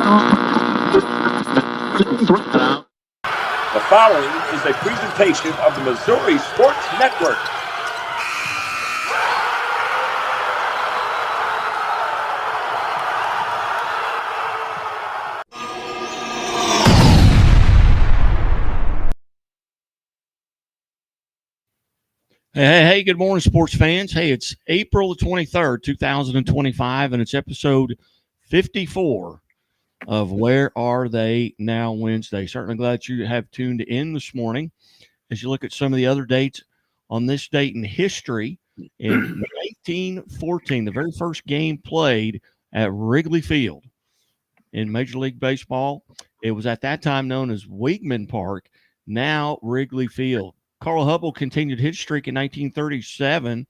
The following is a presentation of the Missouri Sports Network. Hey, good morning, sports fans. Hey, it's April the 23rd, 2025, and it's episode 54 of Where Are They Now Wednesday. Certainly glad you have tuned in this morning as you look at some of the other dates on this date in history. In 1914, the very first game played at Wrigley Field in Major League Baseball. It was at that time known as Weigman Park, now Wrigley Field. Carl Hubble continued his streak in 1937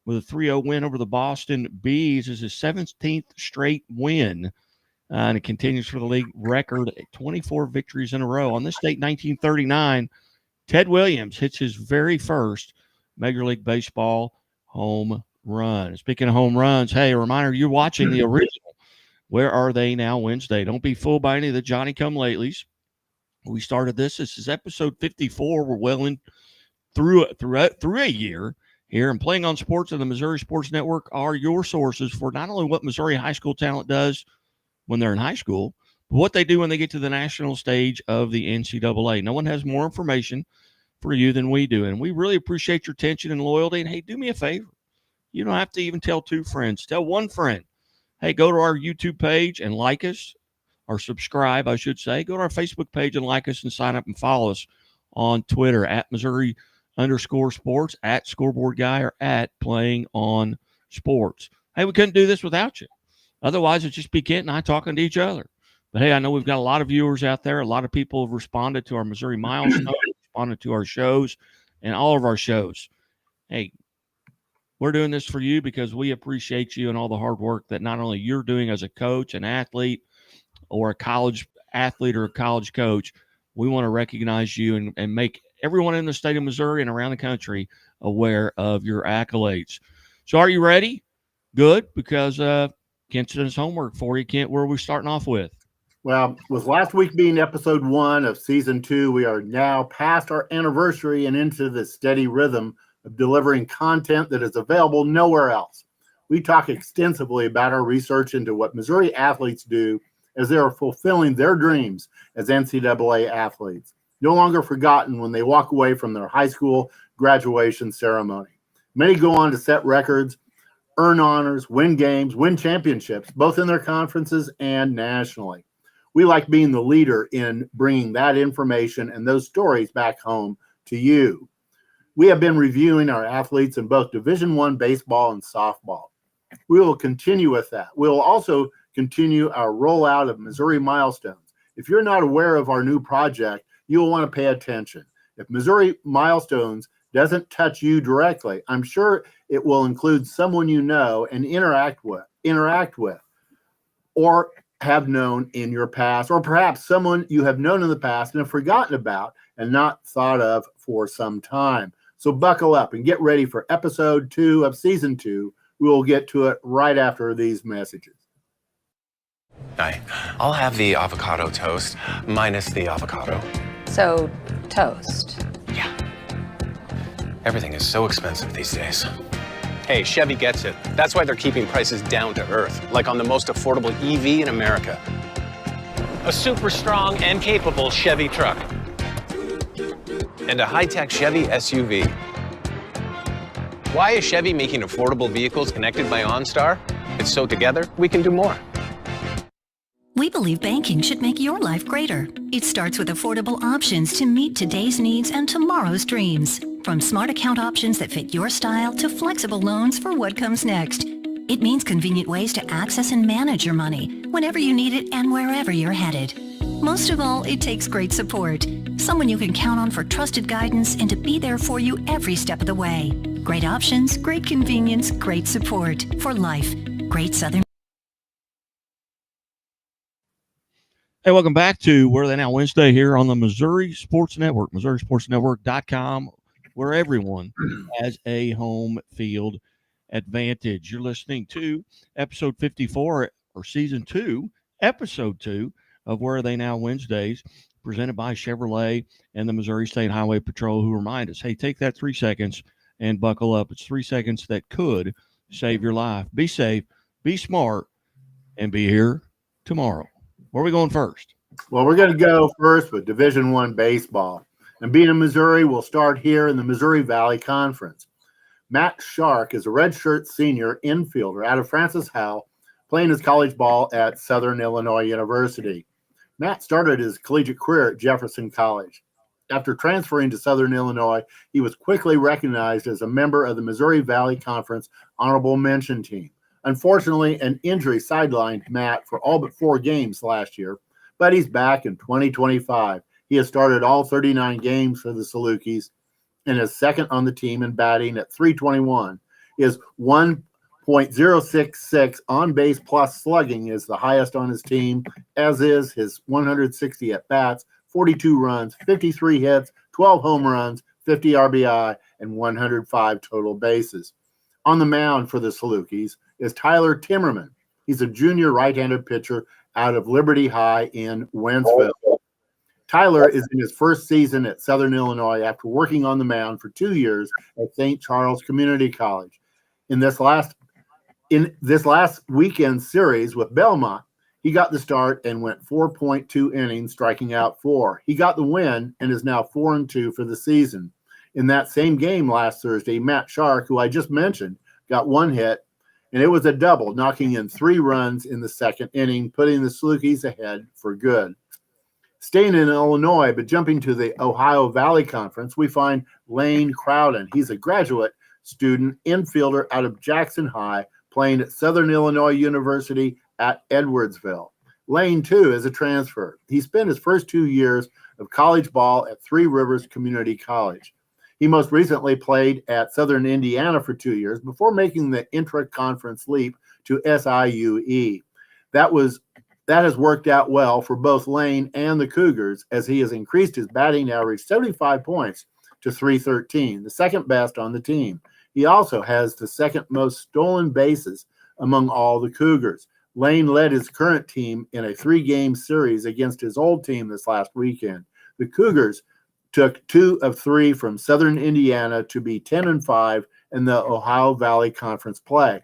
with a 3-0 win over the Boston Bees as his 17th straight win. And it continues for the league record, 24 victories in a row. On this date, 1939, Ted Williams hits his very first Major League Baseball home run. Speaking of home runs, hey, a reminder, you're watching the original Where Are They Now Wednesday. Don't be fooled by any of the Johnny-come-latelys. We started this. This is episode 54. We're well in through a year here, and Playing on Sports and the Missouri Sports Network are your sources for not only what Missouri high school talent does when they're in high school, but what they do when they get to the national stage of the NCAA. No one has more information for you than we do, and we really appreciate your attention and loyalty. And hey, do me a favor. You don't have to even tell two friends. Tell one friend. Hey, go to our YouTube page and like us, or subscribe, I should say. Go to our Facebook page and like us, and sign up and follow us on Twitter at Missouri_sports, at Scoreboard Guy, or at Playing on Sports. Hey, we couldn't do this without you. Otherwise, it'd just be Kent and I talking to each other. But hey, I know we've got a lot of viewers out there. A lot of people have responded to our Missouri Milestone, responded to our shows, and all of our shows. Hey, we're doing this for you because we appreciate you and all the hard work that not only you're doing as a coach, an athlete, or a college athlete or a college coach. We want to recognize you and make everyone in the state of Missouri and around the country aware of your accolades. So are you ready? Good, because Kent's done his homework for you. Kent, where are we starting off with? Well, with last week being episode 1 of season 2, we are now past our anniversary and into the steady rhythm of delivering content that is available nowhere else. We talk extensively about our research into what Missouri athletes do as they are fulfilling their dreams as NCAA athletes, no longer forgotten when they walk away from their high school graduation ceremony. Many go on to set records, earn honors, win games, win championships, both in their conferences and nationally. We like being the leader in bringing that information and those stories back home to you. We have been reviewing our athletes in both Division I baseball and softball. We will continue with that. We will also continue our rollout of Missouri Milestones. If you're not aware of our new project, you'll want to pay attention. If Missouri Milestones doesn't touch you directly, I'm sure it will include someone you know and interact with, or have known in your past, or perhaps someone you have known in the past and have forgotten about and not thought of for some time. So buckle up and get ready for episode 2 of season 2. We will get to it right after these messages. Hi, I'll have the avocado toast minus the avocado. So, toast. Yeah. Everything is so expensive these days. Hey, Chevy gets it. That's why they're keeping prices down to earth, like on the most affordable EV in America. A super strong and capable Chevy truck. And a high-tech Chevy SUV. Why is Chevy making affordable vehicles connected by OnStar? It's so together we can do more. We believe banking should make your life greater. It starts with affordable options to meet today's needs and tomorrow's dreams. From smart account options that fit your style to flexible loans for what comes next. It means convenient ways to access and manage your money whenever you need it and wherever you're headed. Most of all, it takes great support. Someone you can count on for trusted guidance and to be there for you every step of the way. Great options, great convenience, great support. For life. Great Southern. Hey, welcome back to Where Are They Now Wednesday here on the Missouri Sports Network, MissouriSportsNetwork.com, where everyone has a home field advantage. You're listening to episode 54 or season 2 episode 2 of Where Are They Now Wednesdays, presented by Chevrolet and the Missouri State Highway Patrol, who remind us, hey, take that 3 seconds and buckle up. It's 3 seconds that could save your life. Be safe, be smart, and be here tomorrow. Where are we going first? Well, we're going to go first with Division I baseball. And being in Missouri, we'll start here in the Missouri Valley Conference. Matt Shark is a redshirt senior infielder out of Francis Howell, playing his college ball at Southern Illinois University. Matt started his collegiate career at Jefferson College. After transferring to Southern Illinois, he was quickly recognized as a member of the Missouri Valley Conference honorable mention team. Unfortunately, an injury sidelined Matt for all but 4 games last year, but he's back in 2025. He has started all 39 games for the Salukis and is second on the team in batting at .321. His 1.066 on-base plus slugging is the highest on his team, as is his 160 at-bats, 42 runs, 53 hits, 12 home runs, 50 RBI, and 105 total bases. On the mound for the Salukis is Tyler Timmerman. He's a junior right-handed pitcher out of Liberty High in Wentzville. Tyler is in his first season at Southern Illinois after working on the mound for 2 years at St. Charles Community College. In this last weekend series with Belmont, he got the start and went 4.2 innings, striking out 4. He got the win and is now 4-2 for the season. In that same game last Thursday, Matt Shark, who I just mentioned, got 1 hit, and it was a double, knocking in 3 runs in the second inning, putting the Salukis ahead for good. Staying in Illinois, but jumping to the Ohio Valley Conference, we find Lane Crowden. He's a graduate student infielder out of Jackson High, playing at Southern Illinois University at Edwardsville. Lane, too, is a transfer. He spent his first 2 years of college ball at Three Rivers Community College. He most recently played at Southern Indiana for 2 years before making the intra-conference leap to SIUE. That has worked out well for both Lane and the Cougars, as he has increased his batting average 75 points to .313, the second best on the team. He also has the second most stolen bases among all the Cougars. Lane led his current team in a 3-game series against his old team this last weekend. The Cougars took 2 of 3 from Southern Indiana to be 10-5 in the Ohio Valley Conference play.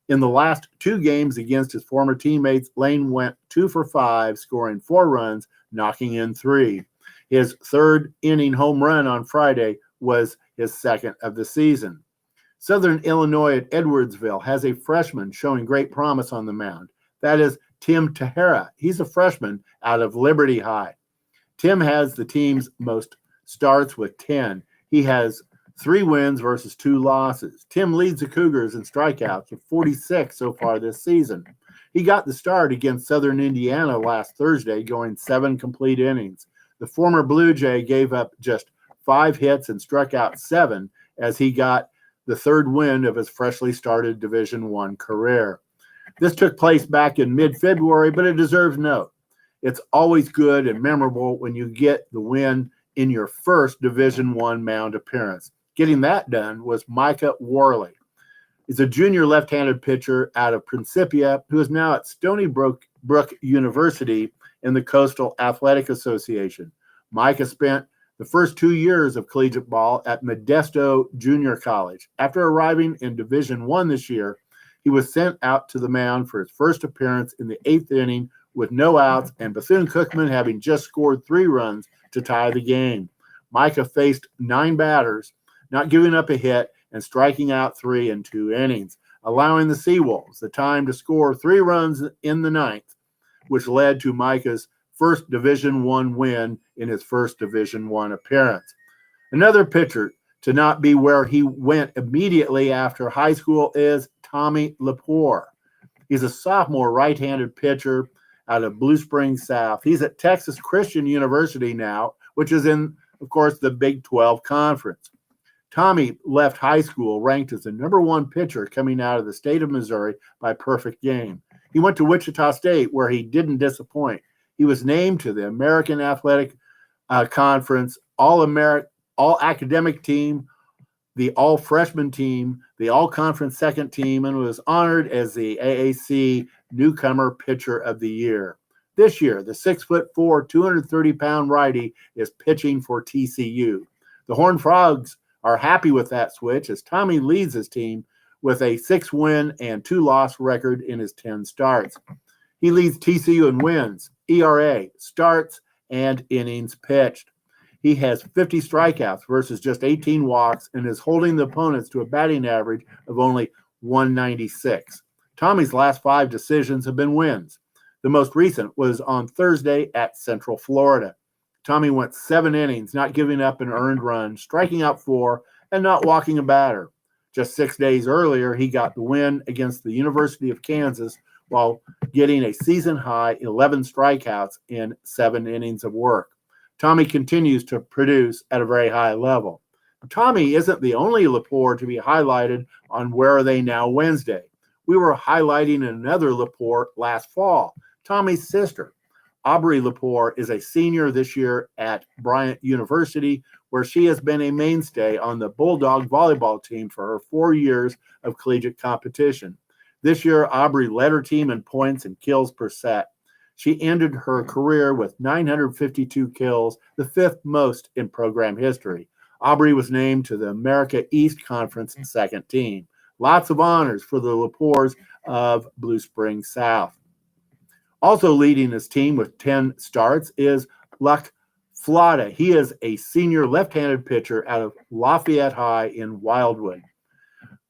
In the last 2 games against his former teammates, Lane went 2 for 5, scoring 4 runs, knocking in 3. His 3rd inning home run on Friday was his 2nd of the season. Southern Illinois at Edwardsville has a freshman showing great promise on the mound. That is Tim Tahara. He's a freshman out of Liberty High. Tim has the team's most starts with 10. He has 3 wins versus 2 losses. Tim leads the Cougars in strikeouts with 46 so far this season. He got the start against Southern Indiana last Thursday, going 7 complete innings. The former Blue Jay gave up just 5 hits and struck out 7 as he got the 3rd win of his freshly started Division I career. This took place back in mid-February, but it deserves note. It's always good and memorable when you get the win in your first Division I mound appearance. Getting that done was Micah Worley. He's a junior left-handed pitcher out of Principia who is now at Stony Brook University in the Coastal Athletic Association. Micah spent the first 2 years of collegiate ball at Modesto Junior College. After arriving in Division I this year, he was sent out to the mound for his first appearance in the 8th inning with no outs and Bethune-Cookman having just scored 3 runs to tie the game. Micah faced 9 batters, not giving up a hit and striking out 3 in 2 innings, allowing the Seawolves the time to score 3 runs in the 9th, which led to Micah's first Division I win in his first Division I appearance. Another pitcher to not be where he went immediately after high school is Tommy Lepore. He's a sophomore right-handed pitcher out of Blue Springs South. He's at Texas Christian University now, which is in, of course, the Big 12 Conference. Tommy left high school ranked as the #1 pitcher coming out of the state of Missouri by perfect game. He went to Wichita State, where he didn't disappoint. He was named to the American Athletic Conference All-Academic Team, the All-Freshman Team, the All-Conference Second Team, and was honored as the AAC Newcomer Pitcher of the Year. This year, the 6'4", 230-pound righty is pitching for TCU. The Horned Frogs are happy with that switch as Tommy leads his team with a 6-win and 2-loss record in his 10 starts. He leads TCU in wins, ERA, starts, and innings pitched. He has 50 strikeouts versus just 18 walks and is holding the opponents to a batting average of only 196. Tommy's last 5 decisions have been wins. The most recent was on Thursday at Central Florida. Tommy went 7 innings, not giving up an earned run, striking out 4, and not walking a batter. Just 6 days earlier, he got the win against the University of Kansas while getting a season-high 11 strikeouts in 7 innings of work. Tommy continues to produce at a very high level. Tommy isn't the only Lepore to be highlighted on Where Are They Now Wednesday. We were highlighting another Lepore last fall, Tommy's sister. Aubrey Lepore is a senior this year at Bryant University, where she has been a mainstay on the Bulldog volleyball team for her 4 years of collegiate competition. This year, Aubrey led her team in points and kills per set. She ended her career with 952 kills, the 5th most in program history. Aubrey was named to the America East Conference second team. Lots of honors for the Lepores of Blue Springs South. Also leading his team with 10 starts is Luck Flada. He is a senior left-handed pitcher out of Lafayette High in Wildwood.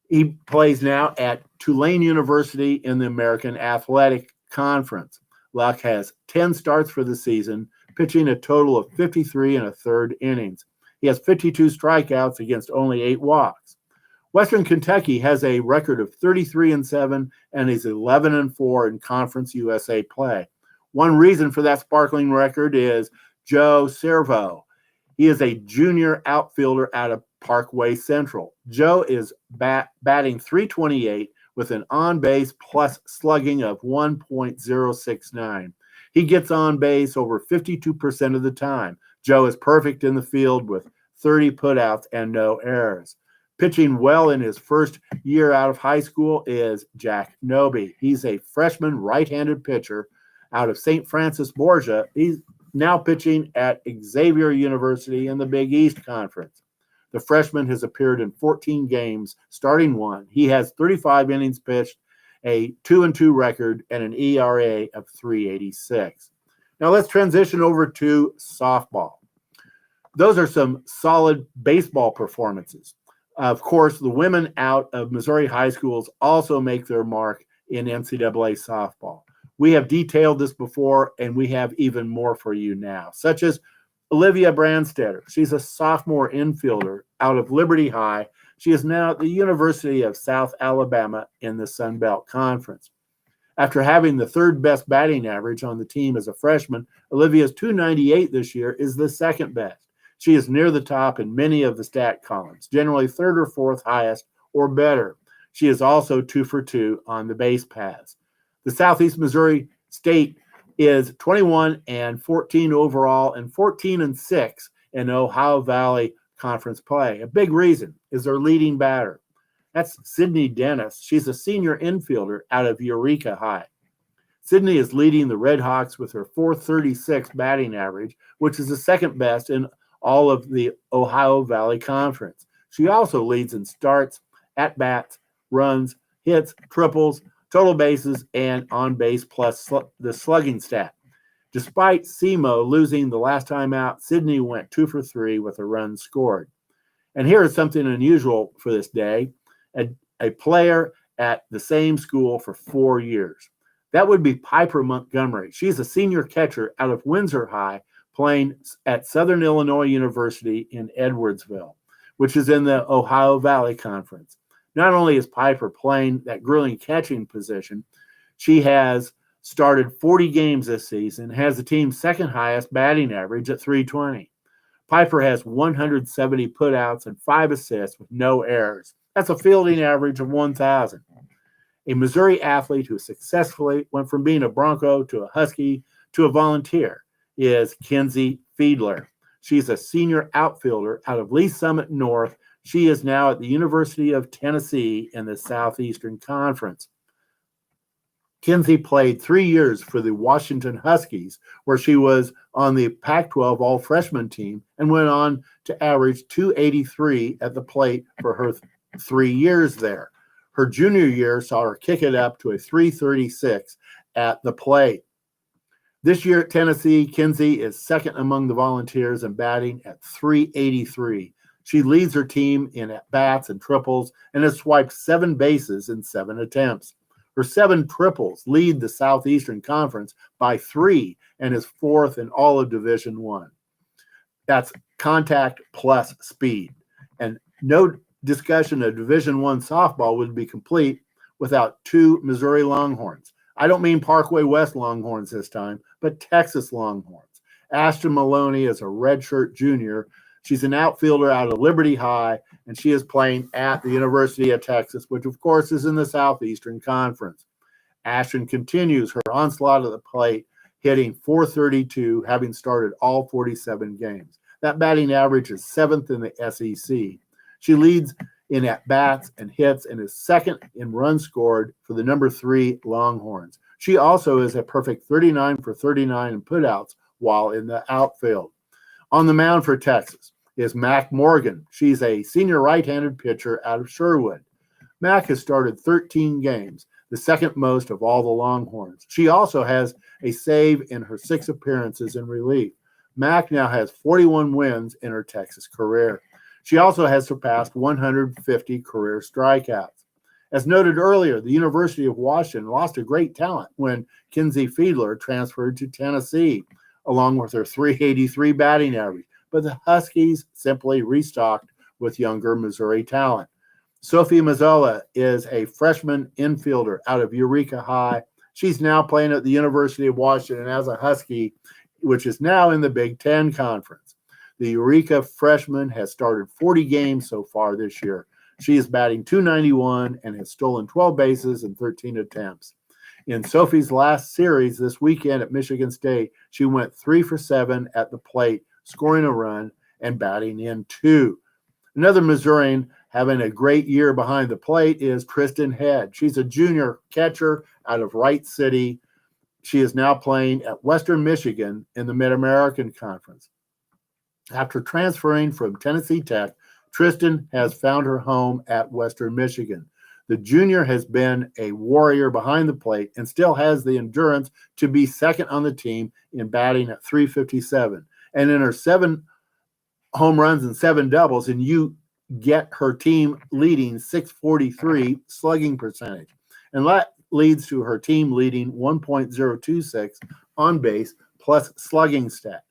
He plays now at Tulane University in the American Athletic Conference. Luck has 10 starts for the season, pitching a total of 53 1/3 innings. He has 52 strikeouts against only 8 walks. Western Kentucky has a record of 33-7 and is 11-4 in Conference USA play. One reason for that sparkling record is Joe Servo. He is a junior outfielder out of Parkway Central. Joe is batting .328 with an on-base plus slugging of 1.069. He gets on base over 52% of the time. Joe is perfect in the field with 30 putouts and no errors. Pitching well in his first year out of high school is Jack Noby. He's a freshman right-handed pitcher out of St. Francis Borgia. He's now pitching at Xavier University in the Big East Conference. The freshman has appeared in 14 games, starting 1. He has 35 innings pitched, a 2-2 record, and an ERA of 3.86. Now let's transition over to softball. Those are some solid baseball performances. Of course, the women out of Missouri high schools also make their mark in NCAA softball. We have detailed this before, and we have even more for you now, such as Olivia Brandstetter. She's a sophomore infielder out of Liberty High. She is now at the University of South Alabama in the Sun Belt Conference. After having the 3rd best batting average on the team as a freshman, Olivia's .298 this year is the 2nd best. She is near the top in many of the stat columns, generally 3rd or 4th highest or better. She is also 2 for 2 on the base paths. The Southeast Missouri State is 21-14 overall and 14-6 in Ohio Valley Conference play. A big reason is their leading batter. That's Sydney Dennis. She's a senior infielder out of Eureka High. Sydney is leading the Red Hawks with her .436 batting average, which is the 2nd best in all of the Ohio Valley Conference. She also leads in starts, at-bats, runs, hits, triples, total bases, and on-base plus the slugging stat. Despite SEMO losing the last time out, Sydney went 2 for 3 with a run scored. And here is something unusual for this day, a player at the same school for 4 years. That would be Piper Montgomery. She's a senior catcher out of Windsor High, playing at Southern Illinois University in Edwardsville, which is in the Ohio Valley Conference. Not only is Piper playing that grilling catching position, she has started 40 games this season, has the team's 2nd highest batting average at .320. Piper has 170 putouts and 5 assists with no errors. That's a fielding average of 1,000. A Missouri athlete who successfully went from being a Bronco to a Husky to a Volunteer is Kenzie Fiedler. She's a senior outfielder out of Lee Summit North. She is now at the University of Tennessee in the Southeastern Conference. Kinsey played 3 years for the Washington Huskies, where she was on the Pac-12 all-freshman team and went on to average .283 at the plate for her 3 years there. Her junior year saw her kick it up to a .336 at the plate. This year at Tennessee, Kinsey is second among the Volunteers in batting at .383. She leads her team in at-bats and triples and has swiped 7 bases in 7 attempts. Her 7 triples lead the Southeastern Conference by 3 and is 4th in all of Division I. That's contact plus speed. And no discussion of Division I softball would be complete without 2 Missouri Longhorns. I don't mean Parkway West Longhorns this time, but Texas Longhorns. Ashton Maloney is a redshirt junior. She's an outfielder out of Liberty High, and she is playing at the University of Texas, which, of course, is in the Southeastern Conference. Ashton continues her onslaught at the plate, hitting .432, having started all 47 games. That batting average is 7th in the SEC. She leads in at-bats and hits and is second in runs scored for the number 3 Longhorns. She also is a perfect 39 for 39 in putouts while in the outfield. On the mound for Texas is Mac Morgan. She's a senior right-handed pitcher out of Sherwood. Mac has started 13 games, the second most of all the Longhorns. She also has a save in her 6 appearances in relief. Mac now has 41 wins in her Texas career. She also has surpassed 150 career strikeouts. As noted earlier, the University of Washington lost a great talent when Kinsey Fiedler transferred to Tennessee, along with her .383 batting average. But the Huskies simply restocked with younger Missouri talent. Sophie Mazzola is a freshman infielder out of Eureka High. She's now playing at the University of Washington as a Husky, which is now in the Big Ten Conference. The Eureka freshman has started 40 games so far this year. She is batting .291 and has stolen 12 bases in 13 attempts. In Sophie's last series this weekend at Michigan State, she went 3 for 7 at the plate, scoring a run and batting in 2. Another Missourian having a great year behind the plate is Tristan Head. She's a junior catcher out of Wright City. She is now playing at Western Michigan in the Mid-American Conference. After transferring from Tennessee Tech, Tristan has found her home at Western Michigan. The junior has been a warrior behind the plate and still has the endurance to be second on the team in batting at .357. And in her 7 home runs and 7 doubles, and you get her team leading .643 slugging percentage. And that leads to her team leading 1.026 on base plus slugging stat.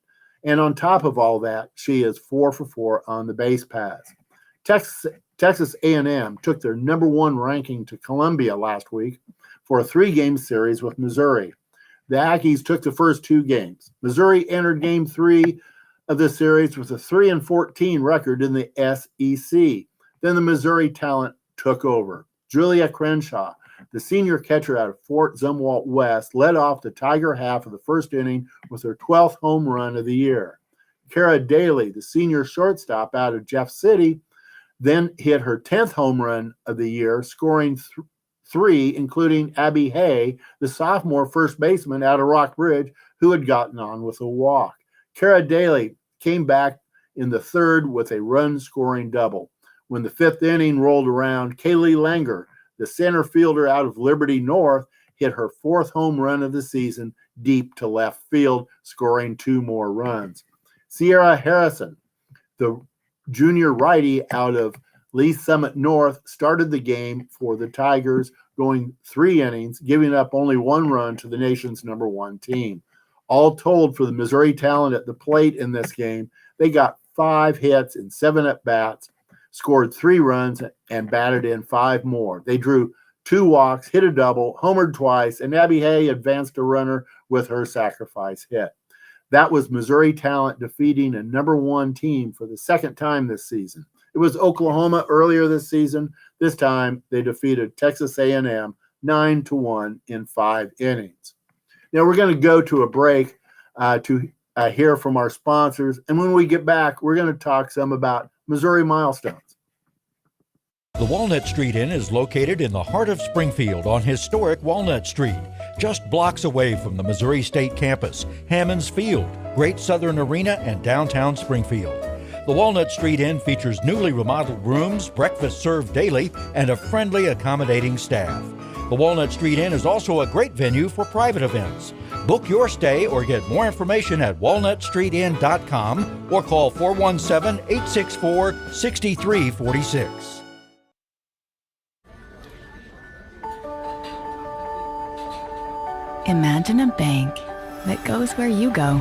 And on top of all that, she is 4 for 4 on the base paths. Texas A&M took their number 1 ranking to Columbia last week for a 3-game series with Missouri. The Aggies took the first 2 games. Missouri entered Game 3 of the series with a 3-14 record in the SEC. Then the Missouri talent took over. Julia Crenshaw, the senior catcher out of Fort Zumwalt West, led off the Tiger half of the first inning with her 12th home run of the year. Kara Daly, the senior shortstop out of Jeff City, then hit her 10th home run of the year, scoring 3, including Abby Hay, the sophomore first baseman out of Rockbridge, who had gotten on with a walk. Kara Daly came back in the 3rd with a run-scoring double. When the 5th inning rolled around, Kaylee Langer, the center fielder out of Liberty North, hit her 4th home run of the season deep to left field, scoring 2 more runs. Sierra Harrison, the junior righty out of Lee Summit North, started the game for the Tigers, going 3 innings, giving up only 1 run to the nation's number 1 team. All told, for the Missouri talent at the plate in this game, they got 5 hits in 7 at-bats, scored 3 runs, and batted in 5 more. They drew 2 walks, hit a double, homered twice, and Abby Hay advanced a runner with her sacrifice hit. That was Missouri talent defeating a number 1 team for the 2nd time this season. It was Oklahoma earlier this season. This time, they defeated Texas A&M 9-1 in 5 innings. Now, we're going to go to a break to hear from our sponsors. And when we get back, we're going to talk some about Missouri milestones. The Walnut Street Inn is located in the heart of Springfield on historic Walnut Street. just blocks away from the Missouri State campus, Hammonds Field, Great Southern Arena, and downtown Springfield. The Walnut Street Inn features newly remodeled rooms, breakfast served daily, and a friendly, accommodating staff. The Walnut Street Inn is also a great venue for private events. Book your stay or get more information at walnutstreetinn.com or call 417-864-6346. Imagine a bank that goes where you go,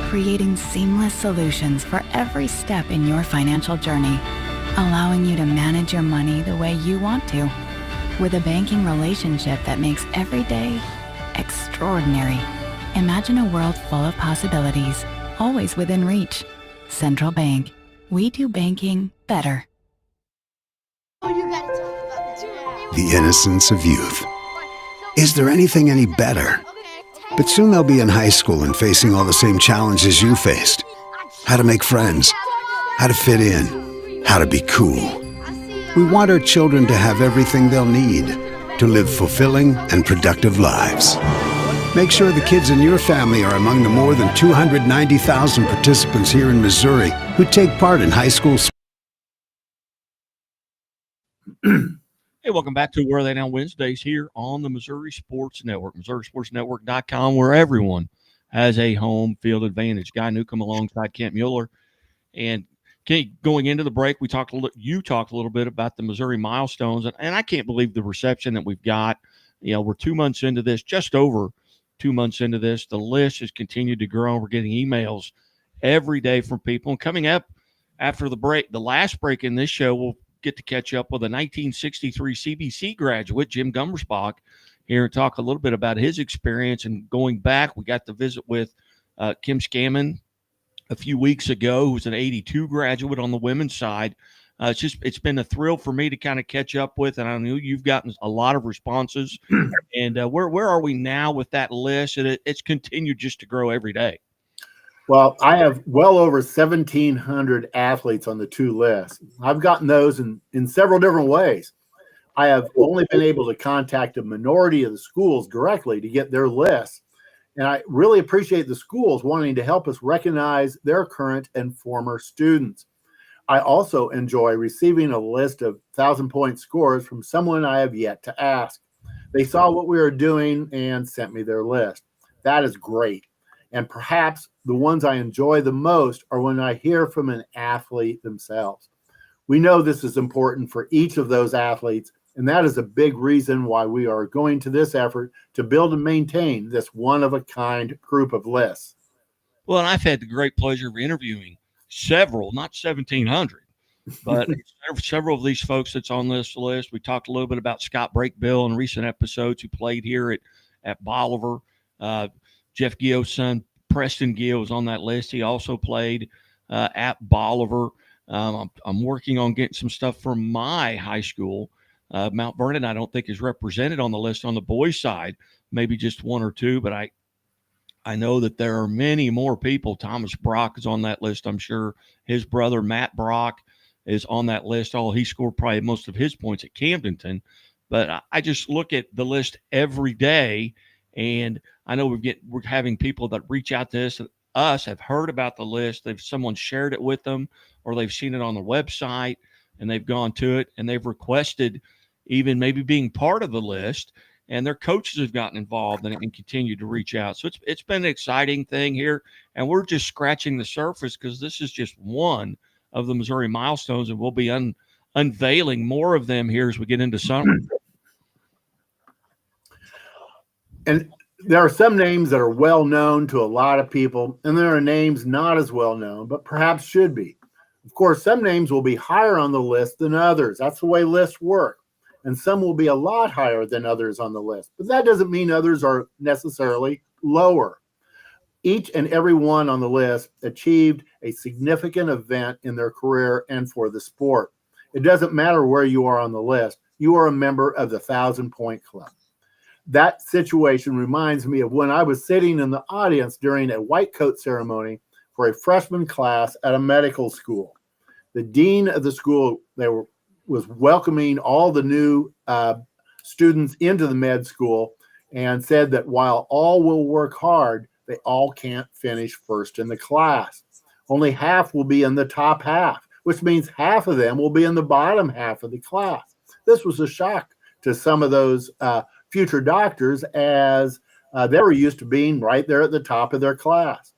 creating seamless solutions for every step in your financial journey, allowing you to manage your money the way you want to, with a banking relationship that makes every day extraordinary. Imagine a world full of possibilities, always within reach. Central Bank. We do banking better. The innocence of youth. Is there anything any better? But soon they'll be in high school and facing all the same challenges you faced. How to make friends, how to fit in, how to be cool. We want our children to have everything they'll need to live fulfilling and productive lives. Make sure the kids in your family are among the more than 290,000 participants here in Missouri who take part in high school sports. Hey, welcome back to Where Are They Now Wednesdays here on the Missouri Sports Network, MissouriSportsNetwork.com, where everyone has a home field advantage. Guy Newcomb alongside Kent Mueller. And going into the break, you talked a little bit about the Missouri milestones, and I can't believe the reception that we've got. You know, we're 2 months into this, just over 2 months into this. The list has continued to grow. We're getting emails every day from people. And coming up after the break, the last break in this show, we'll get to catch up with a 1963 CBC graduate, Jim Gummersbach, here and talk a little bit about his experience. And going back, we got to visit with Kim Scammon a few weeks ago, who's an 82 graduate on the women's side. It's been a thrill for me to kind of catch up with, and I know you've gotten a lot of responses. And where are we now with that list? And it's continued just to grow every day. Well, I have well over 1,700 athletes on the two lists. I've gotten those in several different ways. I have only been able to contact a minority of the schools directly to get their lists. And I really appreciate the schools wanting to help us recognize their current and former students. I also enjoy receiving a list of 1,000-point scores from someone I have yet to ask. They saw what we were doing and sent me their list. That is great. And perhaps the ones I enjoy the most are when I hear from an athlete themselves. We know this is important for each of those athletes, and that is a big reason why we are going to this effort to build and maintain this one-of-a-kind group of lists. Well, and I've had the great pleasure of interviewing several, not 1,700, but several of these folks that's on this list. We talked a little bit about Scott Brakebill in recent episodes, who played here at Bolivar. Jeff Gio's son, Preston Gio, is on that list. He also played at Bolivar. I'm working on getting some stuff from my high school. Mount Vernon, I don't think, is represented on the list on the boys' side, maybe just one or two, but I know that there are many more people. Thomas Brock is on that list, I'm sure. His brother, Matt Brock, is on that list. He scored probably most of his points at Camdenton. But I just look at the list every day, and I know we're having people that reach out to us have heard about the list. Someone shared it with them, or they've seen it on the website, and they've gone to it, and they've requested even maybe being part of the list, and their coaches have gotten involved and continue to reach out. So it's been an exciting thing here, and we're just scratching the surface, because this is just one of the Missouri milestones, and we'll be unveiling more of them here as we get into summer. And there are some names that are well known to a lot of people, and there are names not as well known, but perhaps should be. Of course, some names will be higher on the list than others. That's the way lists work. And some will be a lot higher than others on the list. But that doesn't mean others are necessarily lower. Each and every one on the list achieved a significant event in their career and for the sport. It doesn't matter where you are on the list. You are a member of the 1,000-point club. That situation reminds me of when I was sitting in the audience during a white coat ceremony for a freshman class at a medical school. The dean of the school was welcoming all the new students into the med school and said that while all will work hard, they all can't finish first in the class. Only half will be in the top half, which means half of them will be in the bottom half of the class. This was a shock to some of those future doctors, as they were used to being right there at the top of their class.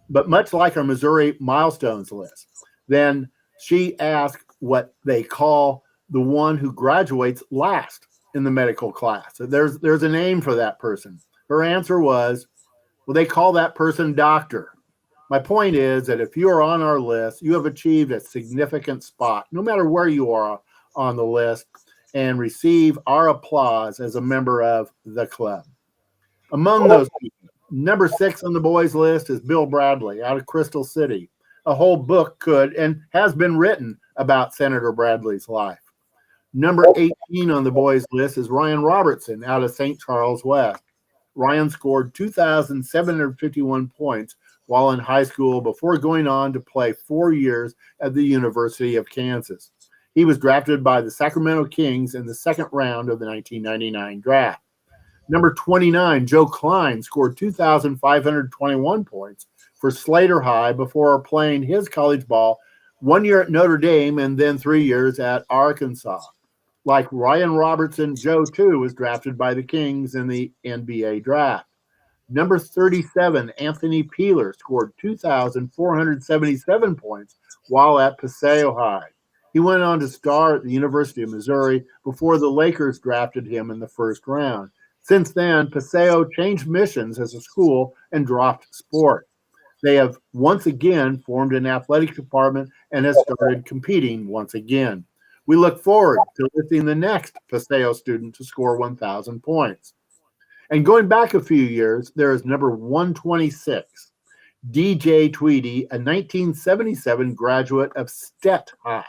But much like our Missouri milestones list, then she asked what they call the one who graduates last in the medical class. So there's a name for that person. Her answer was, well, they call that person doctor. My point is that if you are on our list, you have achieved a significant spot, no matter where you are on the list, and receive our applause as a member of the club. Among those people, number 6 on the boys list is Bill Bradley out of Crystal City. A whole book could and has been written about Senator Bradley's life. Number 18 on the boys list is Ryan Robertson out of St. Charles West. Ryan scored 2,751 points while in high school before going on to play 4 years at the University of Kansas. He was drafted by the Sacramento Kings in the second round of the 1999 draft. Number 29, Joe Klein, scored 2,521 points for Slater High before playing his college ball 1 year at Notre Dame and then 3 years at Arkansas. Like Ryan Robertson, Joe, too, was drafted by the Kings in the NBA draft. Number 37, Anthony Peeler, scored 2,477 points while at Paseo High. He went on to star at the University of Missouri before the Lakers drafted him in the first round. Since then, Paseo changed missions as a school and dropped sport. They have once again formed an athletic department and has started competing once again. We look forward to listing the next Paseo student to score 1,000 points. And going back a few years, there is number 126, DJ Tweedy, a 1977 graduate of Stet High.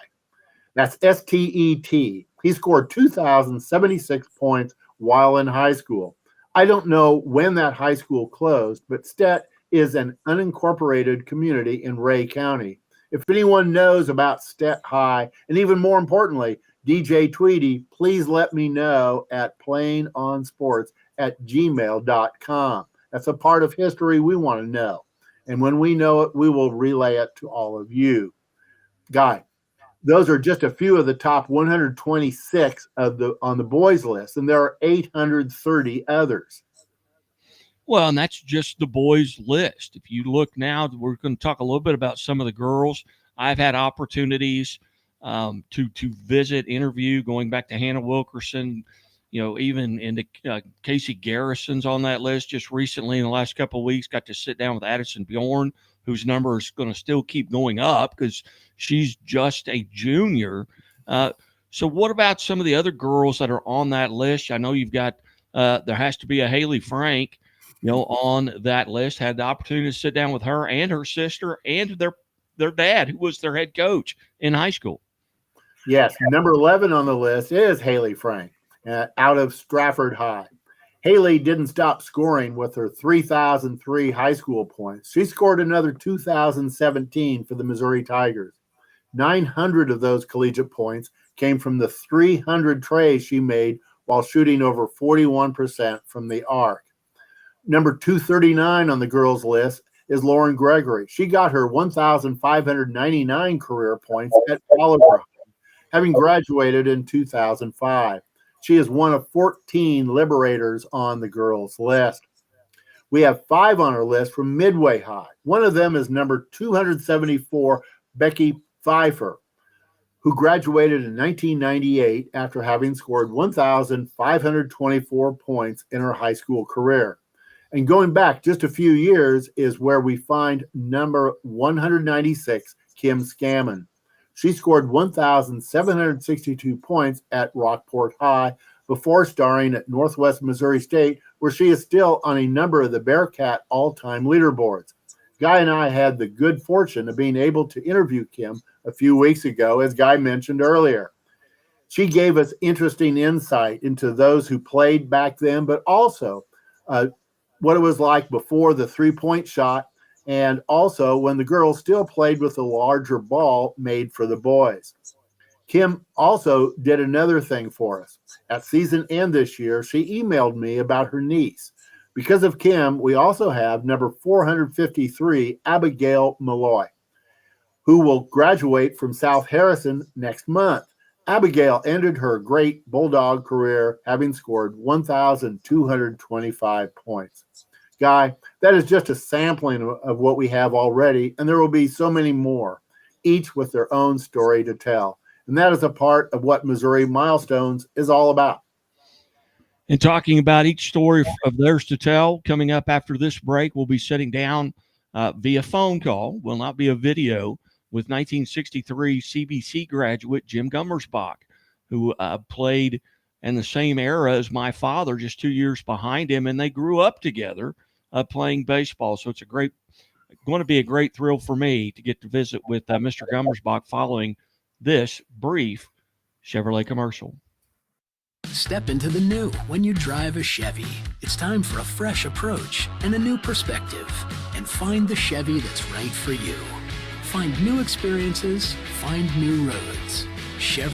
That's S-T-E-T. He scored 2,076 points while in high school. I don't know when that high school closed, but Stet is an unincorporated community in Ray County. If anyone knows about Stet High, and even more importantly, DJ Tweedy, please let me know at playingonsports@gmail.com. That's a part of history we want to know. And when we know it, we will relay it to all of you. Guy, those are just a few of the top 126 on the boys list, and there are 830 others. Well, and that's just the boys list. If you look now, we're going to talk a little bit about some of the girls. I've had opportunities to visit, interview, going back to Hannah Wilkerson, even into Casey Garrison's on that list just recently in the last couple of weeks. Got to sit down with Addison Bjorn, whose number is going to still keep going up because she's just a junior. So what about some of the other girls that are on that list? I know you've got there has to be a Haley Frank, on that list. Had the opportunity to sit down with her and her sister and their dad, who was their head coach in high school. Yes, number 11 on the list is Haley Frank out of Stratford High. Haley didn't stop scoring with her 3,003 high school points. She scored another 2,017 for the Missouri Tigers. 900 of those collegiate points came from the 300 trays she made while shooting over 41% from the arc. Number 239 on the girls' list is Lauren Gregory. She got her 1,599 career points at Oliver, having graduated in 2005. She is one of 14 Liberators on the girls' list. We have 5 on our list from Midway High. One of them is number 274, Becky Pfeiffer, who graduated in 1998 after having scored 1,524 points in her high school career. And going back just a few years is where we find number 196, Kim Scammon. She scored 1,762 points at Rockport High before starring at Northwest Missouri State, where she is still on a number of the Bearcat all-time leaderboards. Guy and I had the good fortune of being able to interview Kim a few weeks ago, as Guy mentioned earlier. She gave us interesting insight into those who played back then, but also what it was like before the three-point shot, and also when the girls still played with a larger ball made for the boys. Kim also did another thing for us. At season end this year, she emailed me about her niece. Because of Kim, we also have number 453, Abigail Malloy, who will graduate from South Harrison next month. Abigail ended her great Bulldog career having scored 1,225 points. Guy, that is just a sampling of what we have already, and there will be so many more, each with their own story to tell. And that is a part of what Missouri Milestones is all about. And talking about each story of theirs to tell, coming up after this break, we'll be sitting down via phone call, will not be a video, with 1963 CBC graduate Jim Gummersbach, who played in the same era as my father, just 2 years behind him, and they grew up together playing baseball. So it's going to be a great thrill for me to get to visit with Mr. Gummersbach following this brief Chevrolet commercial. Step into the new when you drive a Chevy. It's time for a fresh approach and a new perspective, and find the Chevy that's right for you. Find new experiences, find new roads. Chevy.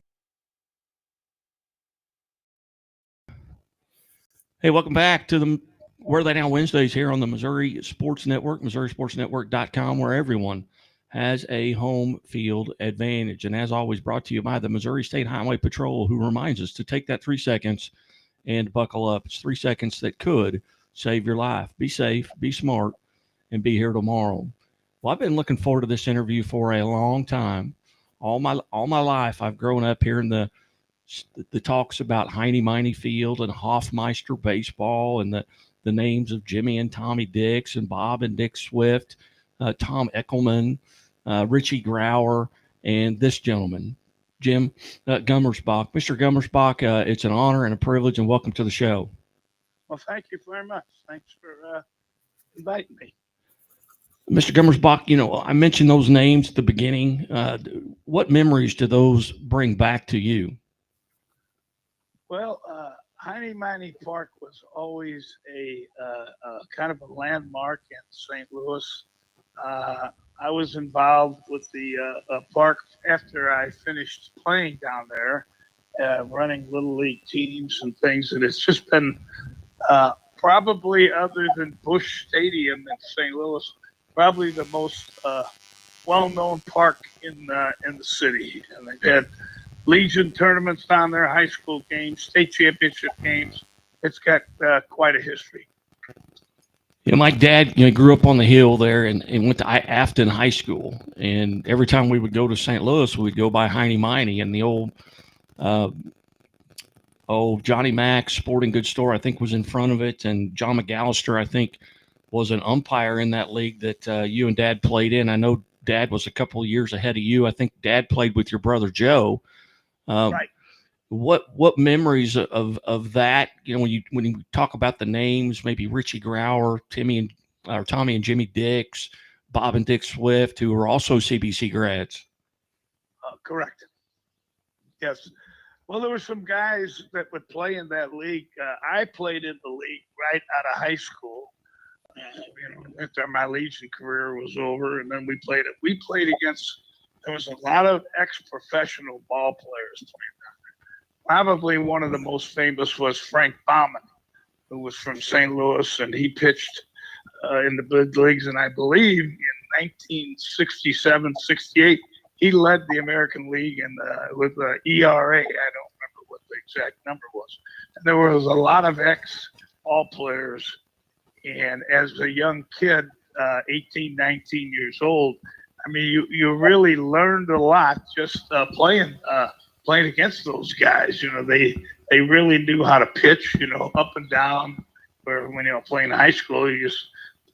Hey, welcome back to the Where Are They Now Wednesdays here on the Missouri Sports Network, MissouriSportsNetwork.com, where everyone has a home field advantage. And as always, brought to you by the Missouri State Highway Patrol, who reminds us to take that 3 seconds and buckle up. It's 3 seconds that could save your life. Be safe, be smart, and be here tomorrow. Well, I've been looking forward to this interview for a long time. All my life, I've grown up hearing the talks about Heine-Miney Field and Hoffmeister baseball, and the names of Jimmy and Tommy Dix and Bob and Dick Swift, Tom Eckelman, Richie Grauer, and this gentleman, Jim Gummersbach. Mr. Gummersbach, it's an honor and a privilege, and welcome to the show. Well, thank you very much. Thanks for inviting me. Mr. Gummersbach, I mentioned those names at the beginning. What memories do those bring back to you? Well, Heine-Miney Park was always a kind of a landmark in St. Louis. I was involved with the park after I finished playing down there, running little league teams and things. And it's just been probably, other than Busch Stadium in St. Louis, probably the most well-known park in the city. And they've had Legion tournaments down there, high school games, state championship games. It's got quite a history. My dad grew up on the hill there and went to Afton High School. And every time we would go to St. Louis, we'd go by Heine-Miney, and the old Johnny Mac's sporting goods store, I think, was in front of it. And John McAllister, I think, was an umpire in that league that you and Dad played in. I know Dad was a couple of years ahead of you. I think Dad played with your brother Joe. Right. What memories of that? When you talk about the names, maybe Richie Grauer, Tommy and Jimmy Dix, Bob and Dick Swift, who were also CBC grads. Correct. Yes. Well, there were some guys that would play in that league. I played in the league right out of high school. After my Legion career was over, and then we played it. We played against. There was a lot of ex-professional ball players playing down there. Probably one of the most famous was Frank Baumann, who was from St. Louis, and he pitched in the big leagues. And I believe in 1967, 68, he led the American League with ERA. I don't remember what the exact number was. And there was a lot of ex-ball players. And as a young kid, 18, 19 years old, I mean, you really learned a lot just playing against those guys. They really knew how to pitch, up and down. Where when playing high school, the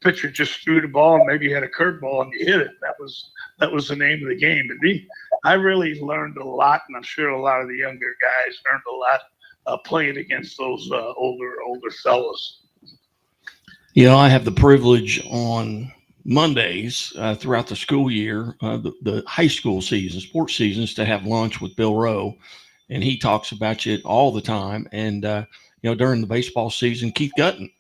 pitcher just threw the ball, and maybe you had a curveball and you hit it. That was the name of the game. And I really learned a lot, and I'm sure a lot of the younger guys learned a lot playing against those older fellas. I have the privilege on Mondays throughout the school year, the high school season, sports seasons, to have lunch with Bill Rowe, and he talks about you all the time. And during the baseball season, Keith Gutton,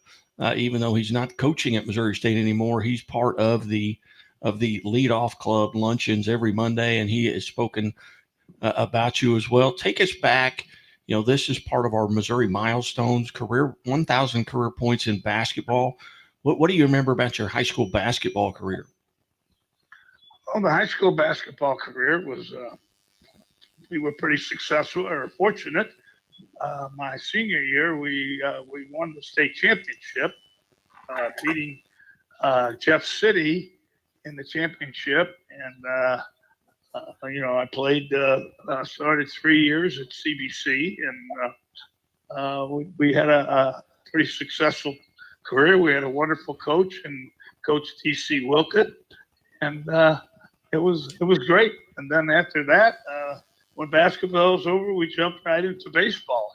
even though he's not coaching at Missouri State anymore, he's part of the leadoff club luncheons every Monday, and he has spoken about you as well. Take us back. This is part of our Missouri milestones, 1,000 career points in basketball. What do you remember about your high school basketball career? Well, the high school basketball career was, we were pretty successful or fortunate. My senior year, we won the state championship, beating Jeff City in the championship. And, I played, started 3 years at CBC, and we had a pretty successful career. We had a wonderful coach, and Coach T.C. Wilkett, and it was great. And then after that, when basketball was over, we jumped right into baseball.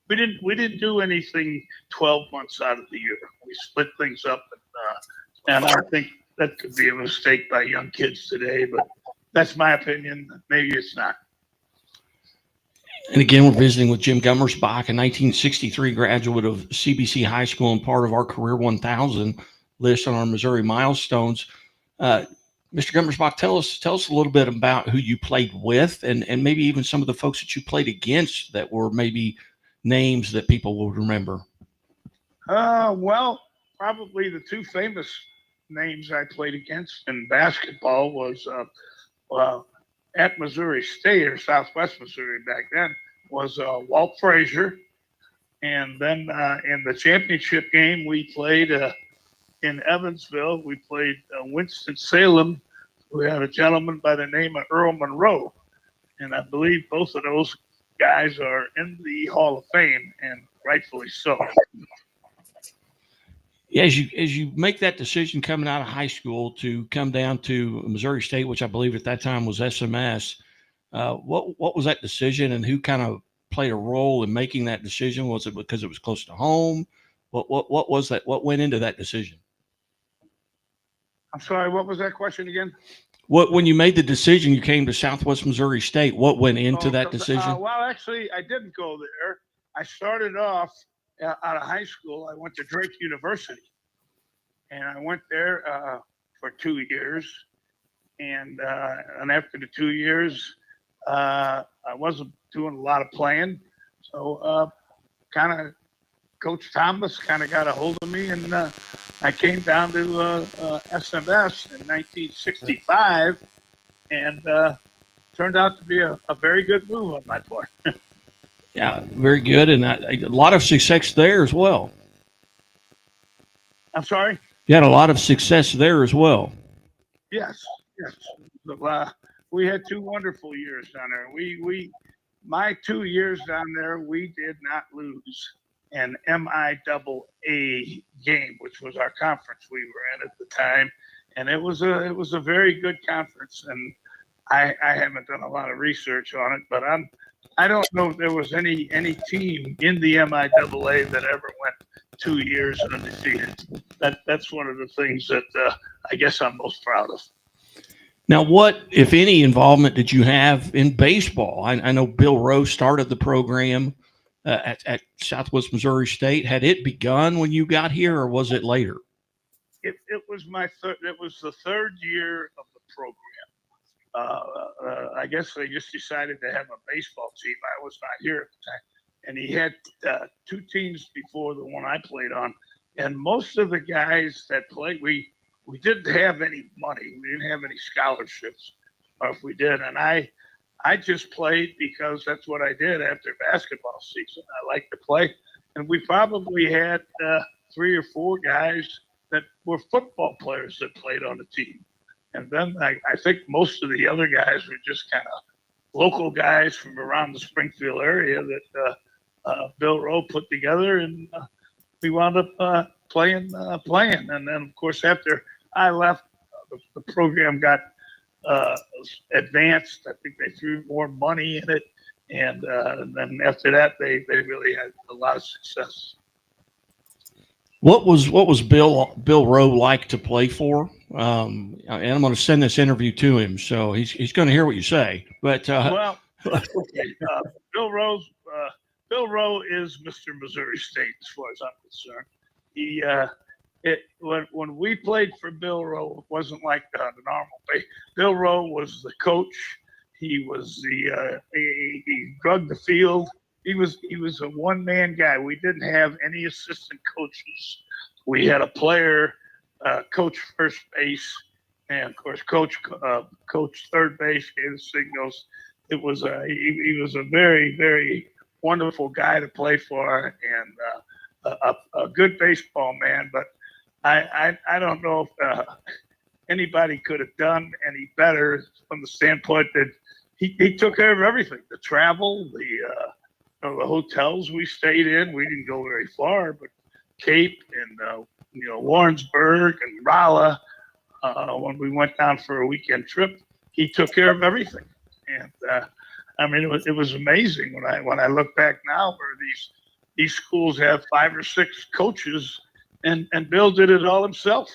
We didn't do anything 12 months out of the year. We split things up, and I think that could be a mistake by young kids today, but that's my opinion. Maybe it's not. And again, we're visiting with Jim Gummersbach, a 1963 graduate of CBC High School and part of our Career 1000 list on our Missouri milestones. Mr. Gummersbach, tell us a little bit about who you played with, and maybe even some of the folks that you played against that were maybe names that people will remember. Well, probably the two famous names I played against in basketball was at Missouri State, or Southwest Missouri back then, was Walt Frazier. And then in the championship game, we played in Evansville. We played Winston-Salem. We had a gentleman by the name of Earl Monroe. And I believe both of those guys are in the Hall of Fame, and rightfully so. Yeah, as you make that decision coming out of high school to come down to Missouri State, which I believe at that time was SMS, what was that decision, and who kind of played a role in making that decision? Was it because it was close to home? What was that? What went into that decision? I'm sorry, what was that question again? When you made the decision, you came to Southwest Missouri State. What went into that decision? Well, actually, I didn't go there. I started off out of high school. I went to Drake University, and I went there for 2 years. And after the 2 years, I wasn't doing a lot of playing. So kind of Coach Thomas kind of got a hold of me, and I came down to SMS in 1965, and turned out to be a very good move on my part. Yeah, very good, and a lot of success there as well. I'm sorry? You had a lot of success there as well. Yes. We had 2 wonderful years down there. My 2 years down there, we did not lose an MIAA game, which was our conference we were in at the time, and it was a very good conference. And I haven't done a lot of research on it, but I don't know if there was any team in the MIAA that ever went 2 years undefeated. That's one of the things that I guess I'm most proud of. Now, what, if any, involvement did you have in baseball? I know Bill Rowe started the program at Southwest Missouri State. Had it begun when you got here, or was it later? It was it was the 3rd year of the program. I guess they just decided to have a baseball team. I was not here at the time, and he had 2 teams before the one I played on. And most of the guys that played, we didn't have any money. We didn't have any scholarships, or if we did. And I just played because that's what I did after basketball season. I liked to play, and we probably had 3 or 4 guys that were football players that played on the team. And then I think most of the other guys were just kind of local guys from around the Springfield area that Bill Rowe put together, and we wound up playing. And then, of course, after I left, the program got advanced. I think they threw more money in it, and then after that, they really had a lot of success. What was Bill Rowe like to play for? And I'm going to send this interview to him, so he's going to hear what you say. But well, okay. Bill Rowe is Mr. Missouri State as far as I'm concerned. When we played for Bill Rowe, it wasn't like the normal. Bill Rowe was the coach. He was he drugged the field. He was a one-man guy. We didn't have any assistant coaches. We had a player, coach first base, and of course coach third base, gave the signals. It was he was a very, very wonderful guy to play for, and a good baseball man. But I don't know if anybody could have done any better from the standpoint that he took care of everything. The travel, the hotels we stayed in. We didn't go very far, but Cape and Warrensburg and Rolla. When we went down for a weekend trip, he took care of everything. And I mean, it was amazing when I look back now, where these schools have 5 or 6 coaches, and Bill did it all himself.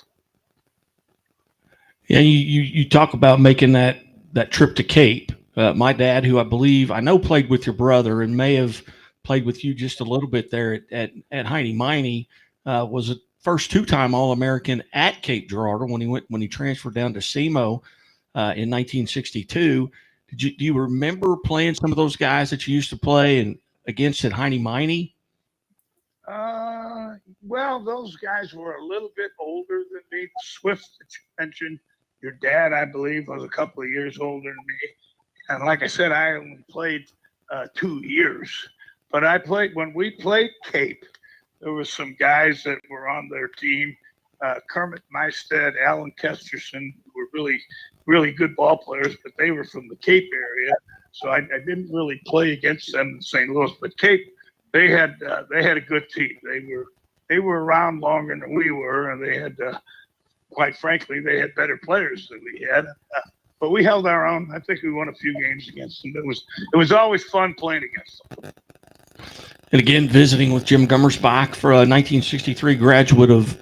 Yeah, you talk about making that trip to Cape. My dad, who I know played with your brother and may have played with you just a little bit there at Heine Miney, was a first 2-time All-American at Cape Girardeau when he transferred down to SEMO in 1962. Do you remember playing some of those guys that you used to play against at Heine Miney? Well, those guys were a little bit older than me. Swift that you mentioned, your dad, I believe, was a couple of years older than me. And like I said, I only played 2 years. But when we played Cape, there were some guys that were on their team. Kermit Meistead, Alan Kesterson, were really, really good ball players, but they were from the Cape area. So I didn't really play against them in St. Louis. But Cape, they had a good team. They were around longer than we were, and they had, quite frankly, they had better players than we had. But we held our own. I think we won a few games against them. It was always fun playing against them. And again, visiting with Jim Gummersbach, for a 1963 graduate of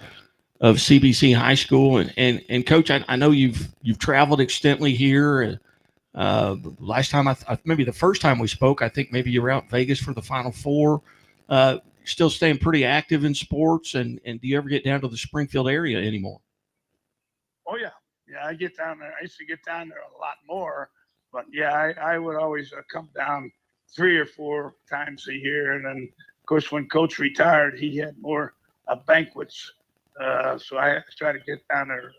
CBC High School, and Coach, I know you've traveled extensively here. Last time, maybe the first time we spoke, I think maybe you were out in Vegas for the Final Four. Still staying pretty active in sports, and do you ever get down to the Springfield area anymore? Oh yeah, I get down there. I used to get down there a lot more, but yeah, I would always come down 3 or 4 times a year. And then, of course, when Coach retired, he had more banquets. So I try to get down there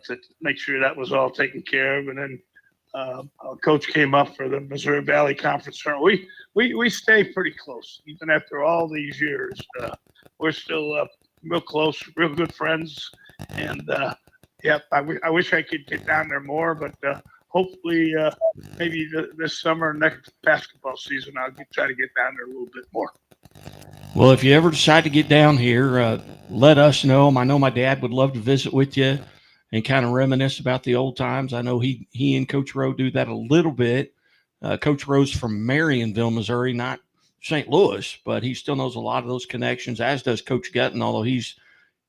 to make sure that was all taken care of. And then Coach came up for the Missouri Valley Conference tournament. We stay pretty close, even after all these years. We're still real close, real good friends. And I wish I could get down there more, but hopefully, maybe this summer, next basketball season, I'll try to get down there a little bit more. Well, if you ever decide to get down here, let us know. I know my dad would love to visit with you and kind of reminisce about the old times. I know he and Coach Rowe do that a little bit. Coach Rowe's from Marionville, Missouri, not St. Louis, but he still knows a lot of those connections, as does Coach Gutton, although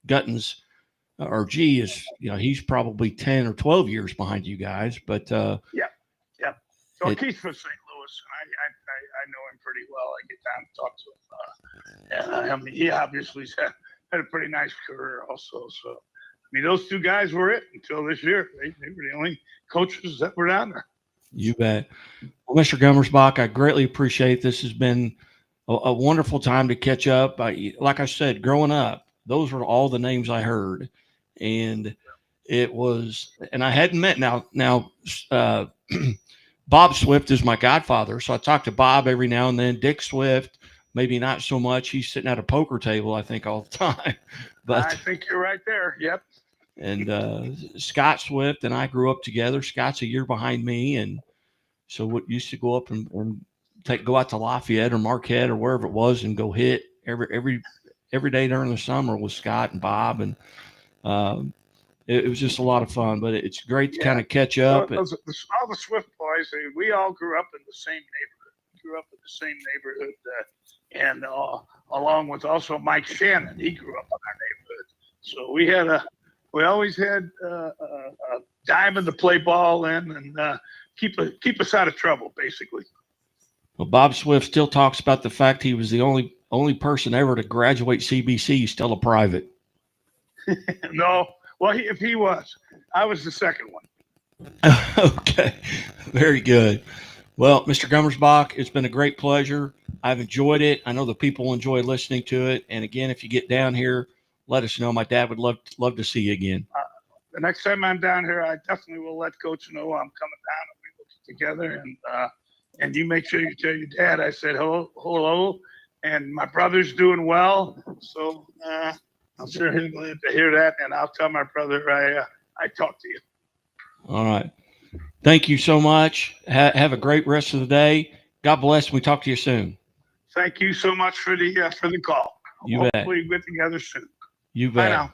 Gutton's RG is, he's probably 10 or 12 years behind you guys. But yeah. So Keith's from St. Louis, and I know him pretty well. I get down and talk to him. I mean, he obviously had a pretty nice career also. So, I mean, those 2 guys were it until this year. They were the only coaches that were down there. You bet. Well, Mr. Gummersbach, I greatly appreciate this. Has been a wonderful time to catch up. Like I said, growing up, those were all the names I heard. And it was, and I hadn't met now, Bob Swift is my godfather. So I talk to Bob every now and then. Dick Swift, maybe not so much. He's sitting at a poker table, I think, all the time. But I think you're right there. Yep. And Scott Swift and I grew up together. Scott's a year behind me. And so we used to go up and go out to Lafayette or Marquette or wherever it was and go hit every day during the summer with Scott and Bob. And it was just a lot of fun, but it's great to kind of catch up. All the Swift boys, we all grew up in the same neighborhood. And along with also Mike Shannon, he grew up in our neighborhood. So we always had a diamond to play ball in and keep us out of trouble, basically. Well, Bob Swift still talks about the fact he was the only person ever to graduate CBC, still a private. No. Well, if he was, I was the second one. Okay, very good. Well, Mr. Gummersbach, it's been a great pleasure. I've enjoyed it. I know the people enjoy listening to it. And again, if you get down here, let us know. My dad would love to see you again. The next time I'm down here, I definitely will let Coach know I'm coming down and we will get together. And you make sure you tell your dad I said hello, and my brother's doing well. So I'm sure he'll be glad to hear that, and I'll tell my brother I talked to you. All right. Thank you so much. Have a great rest of the day. God bless. We talk to you soon. Thank you so much for the call. You bet. Hopefully we get together soon. You Bye bet. now.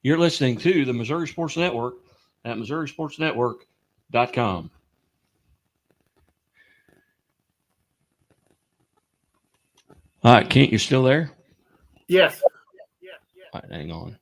You're listening to the Missouri Sports Network at MissouriSportsNetwork.com. All right, Kent, you still there? Yes. All right, hang on.